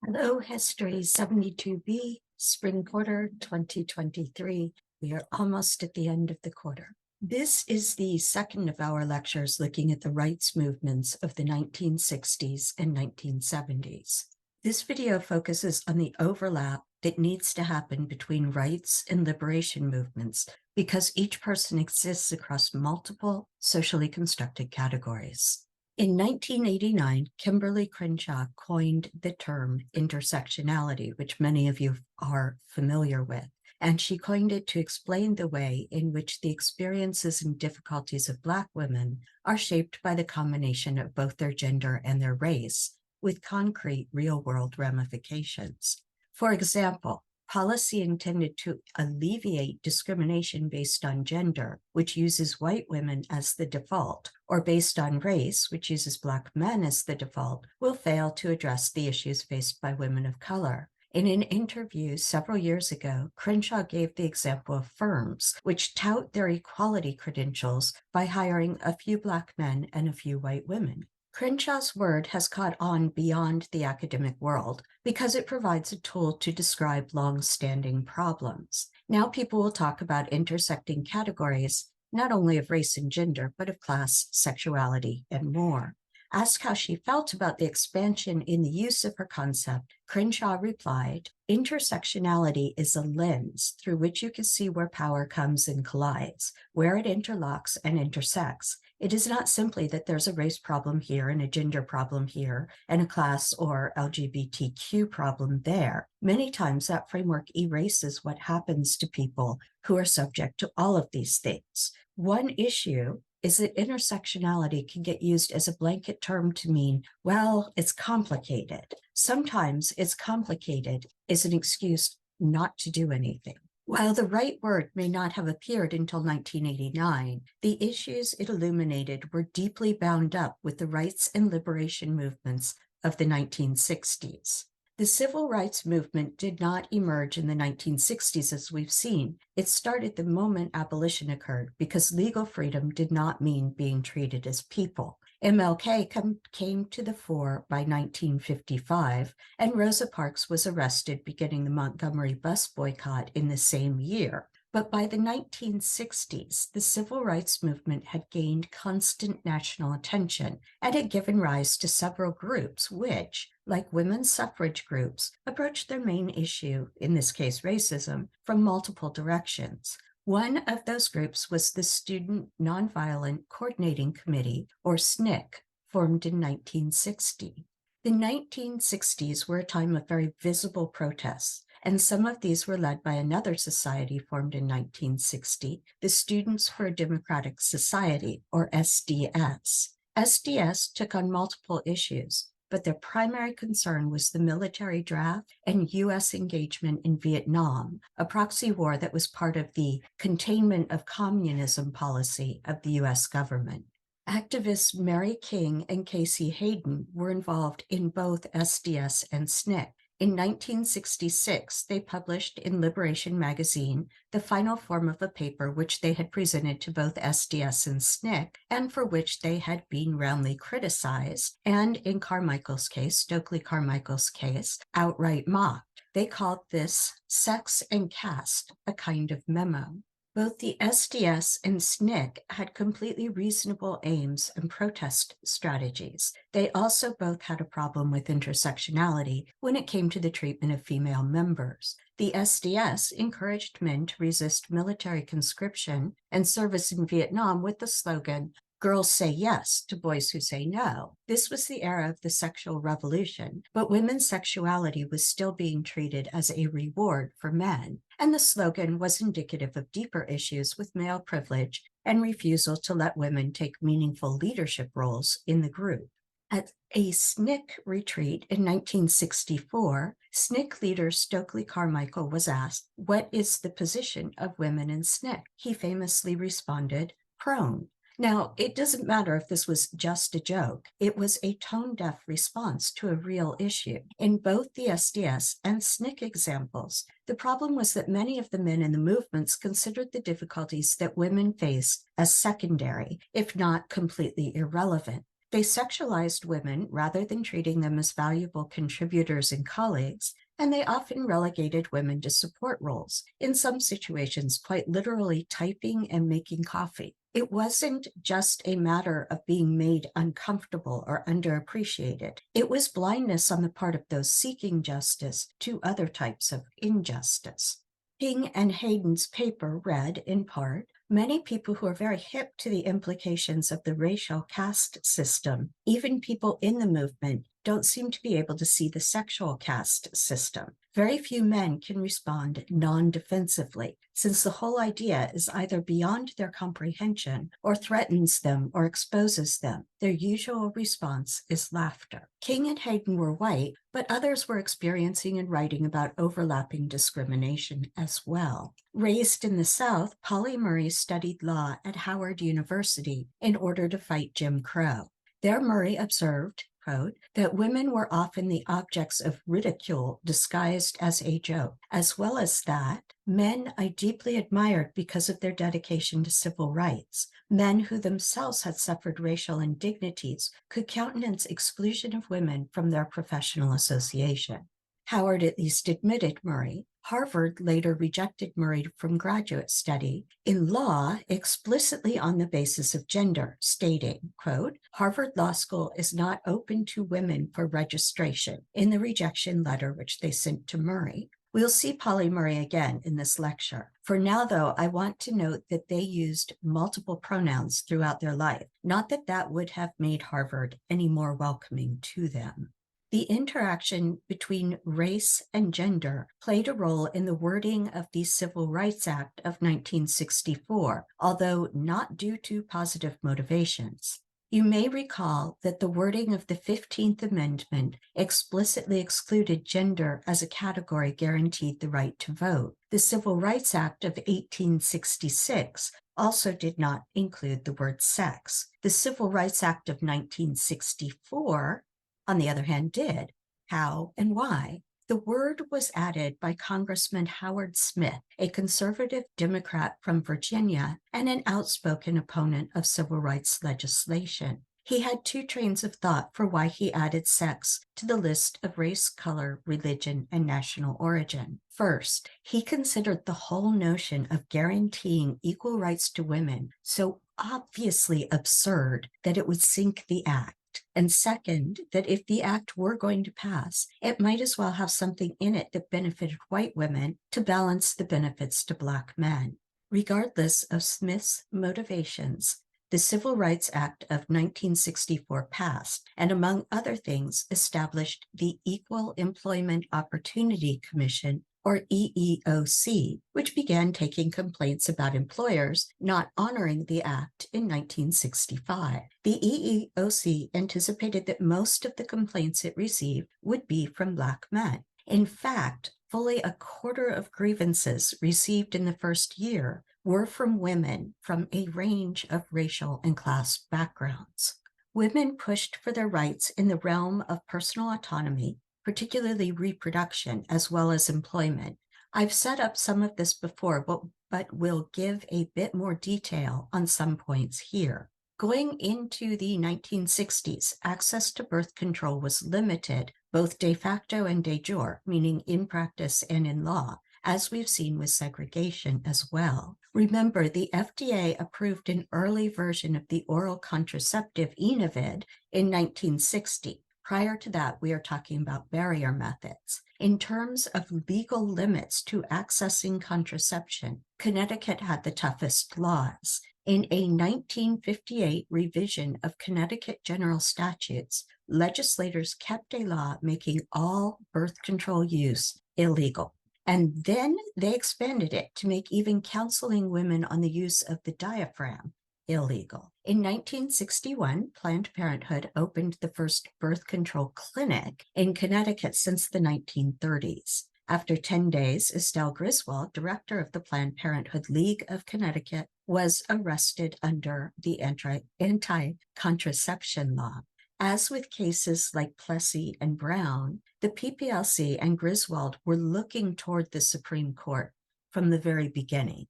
Hello, History72B Spring Quarter 2023. We are almost at the end of the quarter. This is the second of our lectures looking at the rights movements of the 1960s and 1970s. This video focuses on the overlap that needs to happen between rights and liberation movements because each person exists across multiple socially constructed categories. In 1989, Kimberly Crenshaw coined the term intersectionality, which many of you are familiar with, and she coined it to explain the way in which the experiences and difficulties of Black women are shaped by the combination of both their gender and their race, with concrete real-world ramifications. For example, policy intended to alleviate discrimination based on gender, which uses white women as the default, or based on race, which uses Black men as the default, will fail to address the issues faced by women of color. In an interview several years ago, Crenshaw gave the example of firms which tout their equality credentials by hiring a few Black men and a few white women. Crenshaw's word has caught on beyond the academic world because it provides a tool to describe long-standing problems. Now people will talk about intersecting categories, not only of race and gender, but of class, sexuality, and more. Asked how she felt about the expansion in the use of her concept, Crenshaw replied, "Intersectionality is a lens through which you can see where power comes and collides, where it interlocks and intersects. It is not simply that there's a race problem here and a gender problem here and a class or LGBTQ problem there. Many times that framework erases what happens to people who are subject to all of these things. One issue is that intersectionality can get used as a blanket term to mean, well, it's complicated. Sometimes it's complicated is an excuse not to do anything. While the right word may not have appeared until 1989, the issues it illuminated were deeply bound up with the rights and liberation movements of the 1960s. The civil rights movement did not emerge in the 1960s as we've seen. It started the moment abolition occurred because legal freedom did not mean being treated as people. MLK came to the fore by 1955, and Rosa Parks was arrested beginning the Montgomery bus boycott in the same year. But by the 1960s, the civil rights movement had gained constant national attention and had given rise to several groups which, like women's suffrage groups, approached their main issue, in this case racism, from multiple directions. One of those groups was the Student Nonviolent Coordinating Committee, or SNCC, formed in 1960. The 1960s were a time of very visible protests, and some of these were led by another society formed in 1960, the Students for a Democratic Society, or SDS. SDS took on multiple issues, but their primary concern was the military draft and U.S. engagement in Vietnam, a proxy war that was part of the containment of communism policy of the U.S. government. Activists Mary King and Casey Hayden were involved in both SDS and SNCC. In 1966, they published in Liberation magazine the final form of a paper which they had presented to both SDS and SNCC, and for which they had been roundly criticized, and in Carmichael's case, Stokely Carmichael's case, outright mocked. They called this Sex and Caste, a kind of memo. Both the SDS and SNCC had completely reasonable aims and protest strategies. They also both had a problem with intersectionality when it came to the treatment of female members. The SDS encouraged men to resist military conscription and service in Vietnam with the slogan, "Girls say yes to boys who say no." This was the era of the sexual revolution, but women's sexuality was still being treated as a reward for men, and the slogan was indicative of deeper issues with male privilege and refusal to let women take meaningful leadership roles in the group. At a SNCC retreat in 1964, SNCC leader Stokely Carmichael was asked, "What is the position of women in SNCC?" He famously responded, "Prone." Now, it doesn't matter if this was just a joke. It was a tone-deaf response to a real issue. In both the SDS and SNCC examples, the problem was that many of the men in the movements considered the difficulties that women faced as secondary, if not completely irrelevant. They sexualized women rather than treating them as valuable contributors and colleagues, and they often relegated women to support roles, in some situations quite literally typing and making coffee. It wasn't just a matter of being made uncomfortable or underappreciated. It was blindness on the part of those seeking justice to other types of injustice. King and Hayden's paper read, in part, many people who are very hip to the implications of the racial caste system, even people in the movement, don't seem to be able to see the sexual caste system. Very few men can respond non-defensively, since the whole idea is either beyond their comprehension or threatens them or exposes them. Their usual response is laughter. King and Hayden were white, but others were experiencing and writing about overlapping discrimination as well. Raised in the South, Pauli Murray studied law at Howard University in order to fight Jim Crow. There, Murray observed, quote, that women were often the objects of ridicule disguised as a joke, as well as that men I deeply admired because of their dedication to civil rights. Men who themselves had suffered racial indignities could countenance exclusion of women from their professional association. Howard at least admitted Murray. Harvard later rejected Murray from graduate study in law explicitly on the basis of gender, stating, quote, Harvard Law School is not open to women for registration, in the rejection letter which they sent to Murray. We'll see Pauli Murray again in this lecture. For now, though, I want to note that they used multiple pronouns throughout their life, not that that would have made Harvard any more welcoming to them. The interaction between race and gender played a role in the wording of the Civil Rights Act of 1964, although not due to positive motivations. You may recall that the wording of the 15th Amendment explicitly excluded gender as a category guaranteed the right to vote. The Civil Rights Act of 1866 also did not include the word sex. The Civil Rights Act of 1964 on the other hand, did. How and why? The word was added by Congressman Howard Smith, a conservative Democrat from Virginia and an outspoken opponent of civil rights legislation. He had two trains of thought for why he added sex to the list of race, color, religion, and national origin. First, he considered the whole notion of guaranteeing equal rights to women so obviously absurd that it would sink the act. And second, that if the act were going to pass, it might as well have something in it that benefited white women to balance the benefits to Black men. Regardless of Smith's motivations, the Civil Rights Act of 1964 passed, and among other things, established the Equal Employment Opportunity Commission, or EEOC, which began taking complaints about employers not honoring the act in 1965. The EEOC anticipated that most of the complaints it received would be from Black men. In fact, fully a quarter of grievances received in the first year were from women from a range of racial and class backgrounds. Women pushed for their rights in the realm of personal autonomy, particularly reproduction, as well as employment. I've set up some of this before, but will give a bit more detail on some points here. Going into the 1960s, access to birth control was limited, both de facto and de jure, meaning in practice and in law, as we've seen with segregation as well. Remember, the FDA approved an early version of the oral contraceptive Enovid in 1960. Prior to that, we are talking about barrier methods. In terms of legal limits to accessing contraception, Connecticut had the toughest laws. In a 1958 revision of Connecticut general statutes, legislators kept a law making all birth control use illegal. And then they expanded it to make even counseling women on the use of the diaphragm illegal. In 1961, Planned Parenthood opened the first birth control clinic in Connecticut since the 1930s. After 10 days, Estelle Griswold, director of the Planned Parenthood League of Connecticut, was arrested under the anti-contraception law. As with cases like Plessy and Brown, the PPLC and Griswold were looking toward the Supreme Court from the very beginning.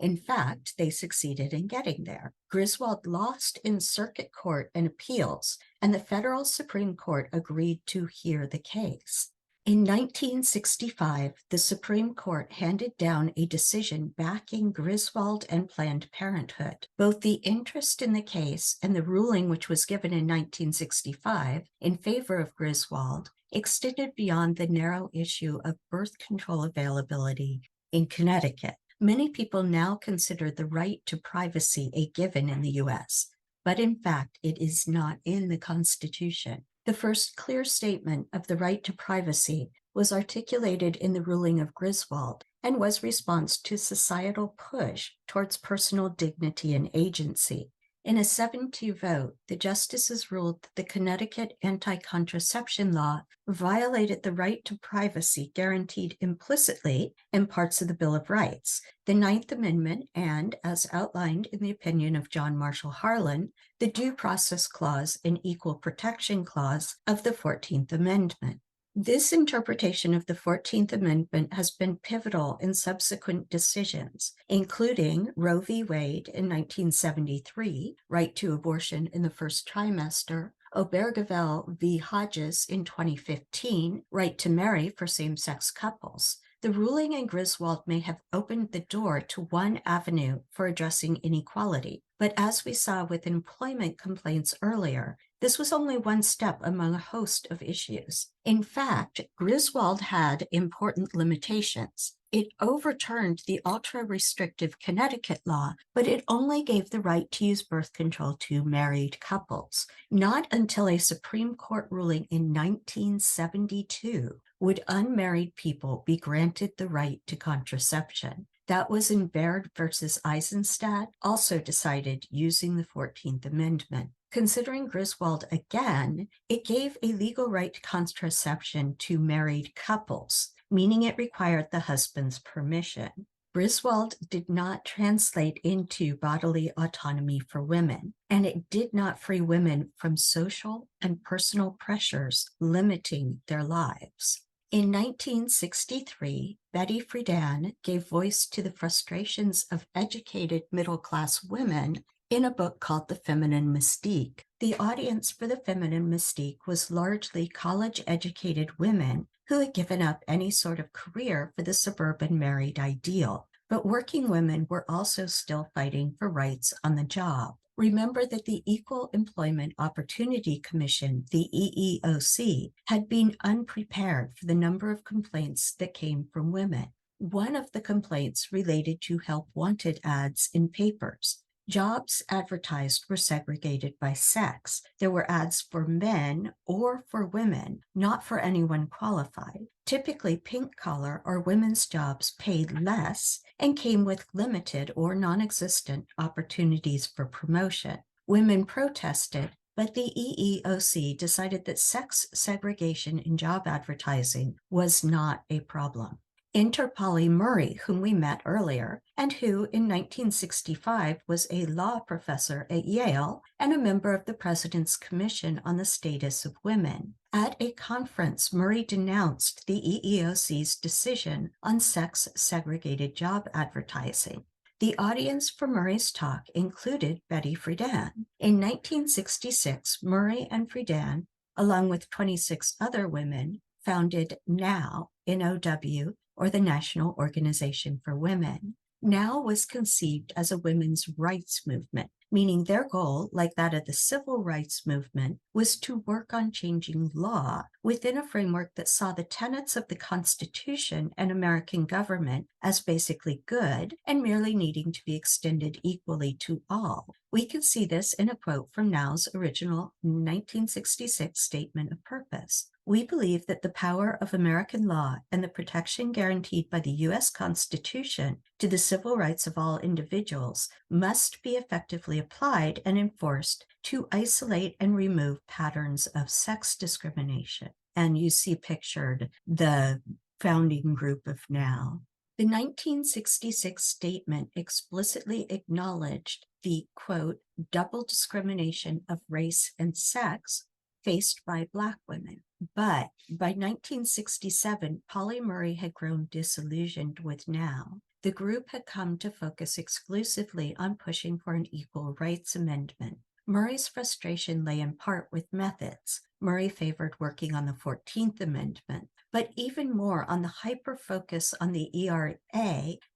In fact, they succeeded in getting there. Griswold lost in circuit court and appeals, and the federal Supreme Court agreed to hear the case. In 1965, the Supreme Court handed down a decision backing Griswold and Planned Parenthood. Both the interest in the case and the ruling which was given in 1965 in favor of Griswold extended beyond the narrow issue of birth control availability in Connecticut. Many people now consider the right to privacy a given in the U.S., but in fact, it is not in the Constitution. The first clear statement of the right to privacy was articulated in the ruling of Griswold and was response to societal push towards personal dignity and agency. In a 7-2 vote, the justices ruled that the Connecticut anti-contraception law violated the right to privacy guaranteed implicitly in parts of the Bill of Rights, the Ninth Amendment, and, as outlined in the opinion of John Marshall Harlan, the Due Process Clause and Equal Protection Clause of the 14th Amendment. This interpretation of the 14th Amendment has been pivotal in subsequent decisions, including Roe v. Wade in 1973, right to abortion in the first trimester, Obergefell v. Hodges in 2015, right to marry for same-sex couples. The ruling in Griswold may have opened the door to one avenue for addressing inequality, but as we saw with employment complaints earlier, this was only one step among a host of issues. In fact, Griswold had important limitations. It overturned the ultra-restrictive Connecticut law, but it only gave the right to use birth control to married couples. Not until a Supreme Court ruling in 1972 would unmarried people be granted the right to contraception. That was in Baird versus Eisenstadt, also decided using the 14th Amendment. Considering Griswold again, it gave a legal right to contraception to married couples, meaning it required the husband's permission. Griswold did not translate into bodily autonomy for women, and it did not free women from social and personal pressures limiting their lives. In 1963, Betty Friedan gave voice to the frustrations of educated middle-class women in a book called The Feminine Mystique. The audience for The Feminine Mystique was largely college-educated women who had given up any sort of career for the suburban married ideal. But working women were also still fighting for rights on the job. Remember that the Equal Employment Opportunity Commission, the EEOC, had been unprepared for the number of complaints that came from women. One of the complaints related to help wanted ads in papers. Jobs advertised were segregated by sex. There were ads for men or for women, not for anyone qualified. Typically, pink-collar or women's jobs paid less and came with limited or non-existent opportunities for promotion. Women protested, but the EEOC decided that sex segregation in job advertising was not a problem. Enter Pauli Murray, whom we met earlier, and who in 1965 was a law professor at Yale and a member of the President's Commission on the Status of Women. At a conference, Murray denounced the EEOC's decision on sex-segregated job advertising. The audience for Murray's talk included Betty Friedan. In 1966, Murray and Friedan, along with 26 other women, founded NOW, N-O-W, or the National Organization for Women. NOW was conceived as a women's rights movement, meaning their goal, like that of the civil rights movement, was to work on changing law within a framework that saw the tenets of the Constitution and American government as basically good and merely needing to be extended equally to all. We can see this in a quote from NOW's original 1966 statement of purpose. We believe that the power of American law and the protection guaranteed by the U.S. Constitution to the civil rights of all individuals must be effectively applied and enforced to isolate and remove patterns of sex discrimination. And you see pictured the founding group of NOW. The 1966 statement explicitly acknowledged the, quote, double discrimination of race and sex faced by Black women. But by 1967, Pauli Murray had grown disillusioned with NOW. the group had come to focus exclusively on pushing for an equal rights amendment. Murray's frustration lay in part with methods. Murray favored working on the 14th Amendment, but even more on the hyper-focus on the ERA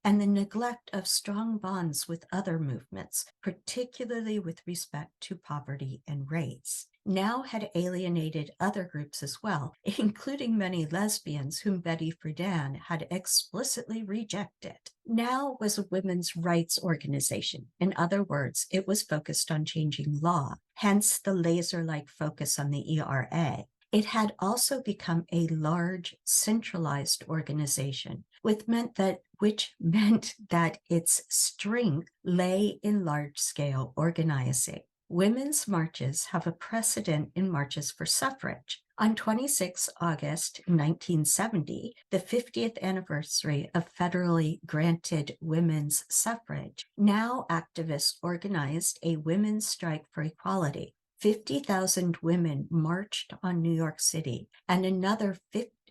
and the neglect of strong bonds with other movements, particularly with respect to poverty and race. Now had alienated other groups as well, including many lesbians whom Betty Friedan had explicitly rejected. Now was a women's rights organization. In other words, it was focused on changing law, hence the laser-like focus on the ERA. It had also become a large, centralized organization, which meant that its strength lay in large-scale organizing. Women's marches have a precedent in marches for suffrage. On 26 August 1970, the 50th anniversary of federally granted women's suffrage, now activists organized a women's strike for equality. 50,000 women marched on New York City, and another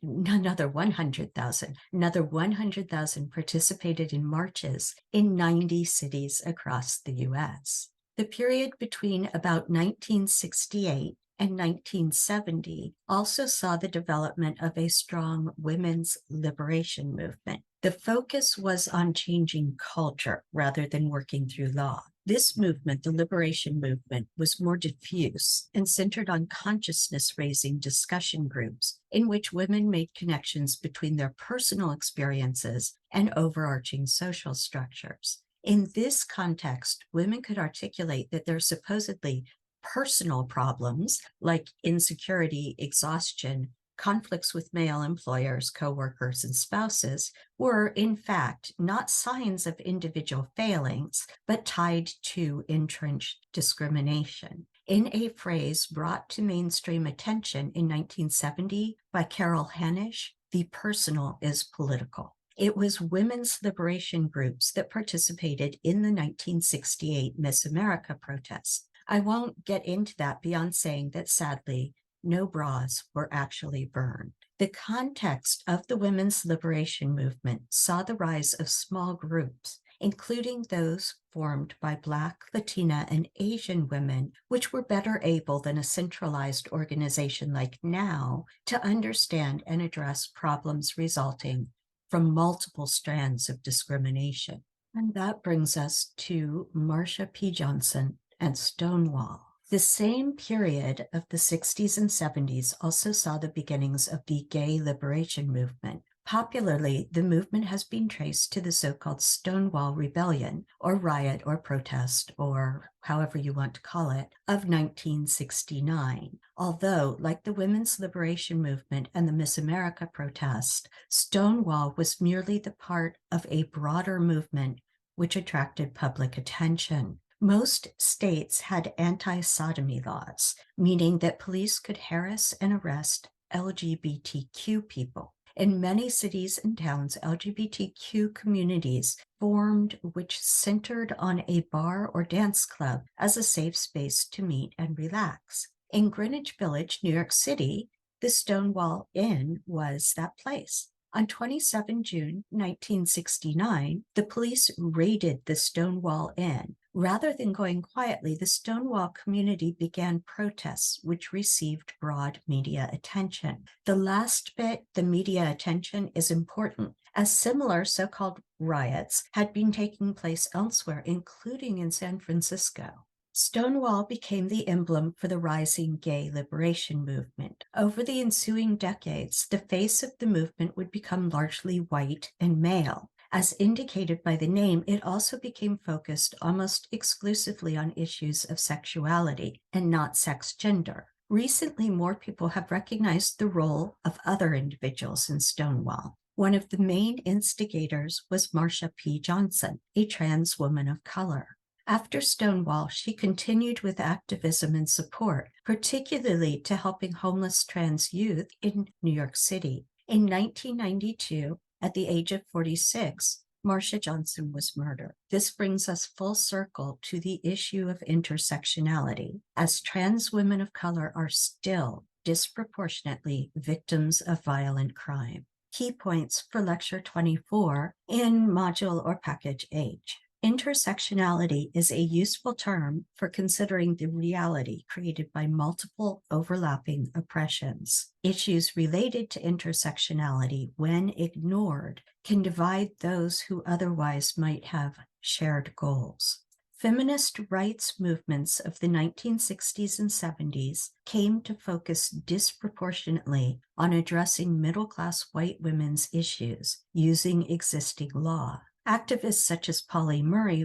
100,000 participated in marches in 90 cities across the U.S. The period between about 1968 and 1970 also saw the development of a strong women's liberation movement. The focus was on changing culture rather than working through law. This movement, the liberation movement, was more diffuse and centered on consciousness-raising discussion groups in which women made connections between their personal experiences and overarching social structures. In this context, women could articulate that their supposedly personal problems, like insecurity, exhaustion, conflicts with male employers, coworkers, and spouses, were, in fact, not signs of individual failings, but tied to entrenched discrimination. In a phrase brought to mainstream attention in 1970 by Carol Hanisch, the personal is political. It was women's liberation groups that participated in the 1968 Miss America protest. I won't get into that beyond saying that, sadly, no bras were actually burned. The context of the women's liberation movement saw the rise of small groups, including those formed by Black, Latina, and Asian women, which were better able than a centralized organization like now to understand and address problems resulting from multiple strands of discrimination. And that brings us to Marsha P. Johnson and Stonewall. The same period of the 60s and 70s also saw the beginnings of the gay liberation movement. Popularly, the movement has been traced to the so-called Stonewall Rebellion, or riot or protest, or however you want to call it, of 1969. Although, like the women's liberation movement and the Miss America protest, Stonewall was merely the part of a broader movement which attracted public attention. Most states had anti-sodomy laws, meaning that police could harass and arrest LGBTQ people. In many cities and towns, LGBTQ communities formed which centered on a bar or dance club as a safe space to meet and relax. In Greenwich Village, New York City, the Stonewall Inn was that place. On 27 June 1969, the police raided the Stonewall Inn. Rather than going quietly, the Stonewall community began protests, which received broad media attention. The last bit, the media attention, is important, as similar so-called riots had been taking place elsewhere, including in San Francisco. Stonewall became the emblem for the rising gay liberation movement. Over the ensuing decades, the face of the movement would become largely white and male. As indicated by the name, it also became focused almost exclusively on issues of sexuality and not sex gender. Recently, more people have recognized the role of other individuals in Stonewall. One of the main instigators was Marsha P. Johnson, a trans woman of color. After Stonewall, she continued with activism and support, particularly to helping homeless trans youth in New York City. In 1992, at the age of 46, Marsha Johnson was murdered. This brings us full circle to the issue of intersectionality, as trans women of color are still disproportionately victims of violent crime. Key points for Lecture 24 in Module or Package H. Intersectionality is a useful term for considering the reality created by multiple overlapping oppressions. Issues related to intersectionality, when ignored, can divide those who otherwise might have shared goals. Feminist rights movements of the 1960s and 70s came to focus disproportionately on addressing middle-class white women's issues using existing law. Activists such as Pauli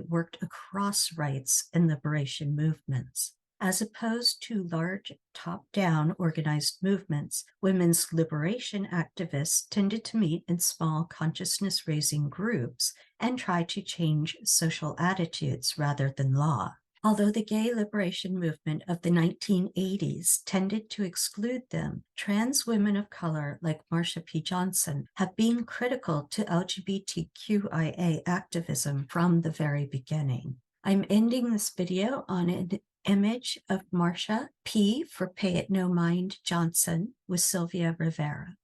worked across rights and liberation movements. As opposed to large top-down organized movements, women's liberation activists tended to meet in small consciousness-raising groups and try to change social attitudes rather than law. Although the gay liberation movement of the 1980s tended to exclude them, trans women of color like Marsha P. Johnson have been critical to LGBTQIA activism from the very beginning. I'm ending this video on an image of Marsha P. for Pay It No Mind Johnson with Sylvia Rivera.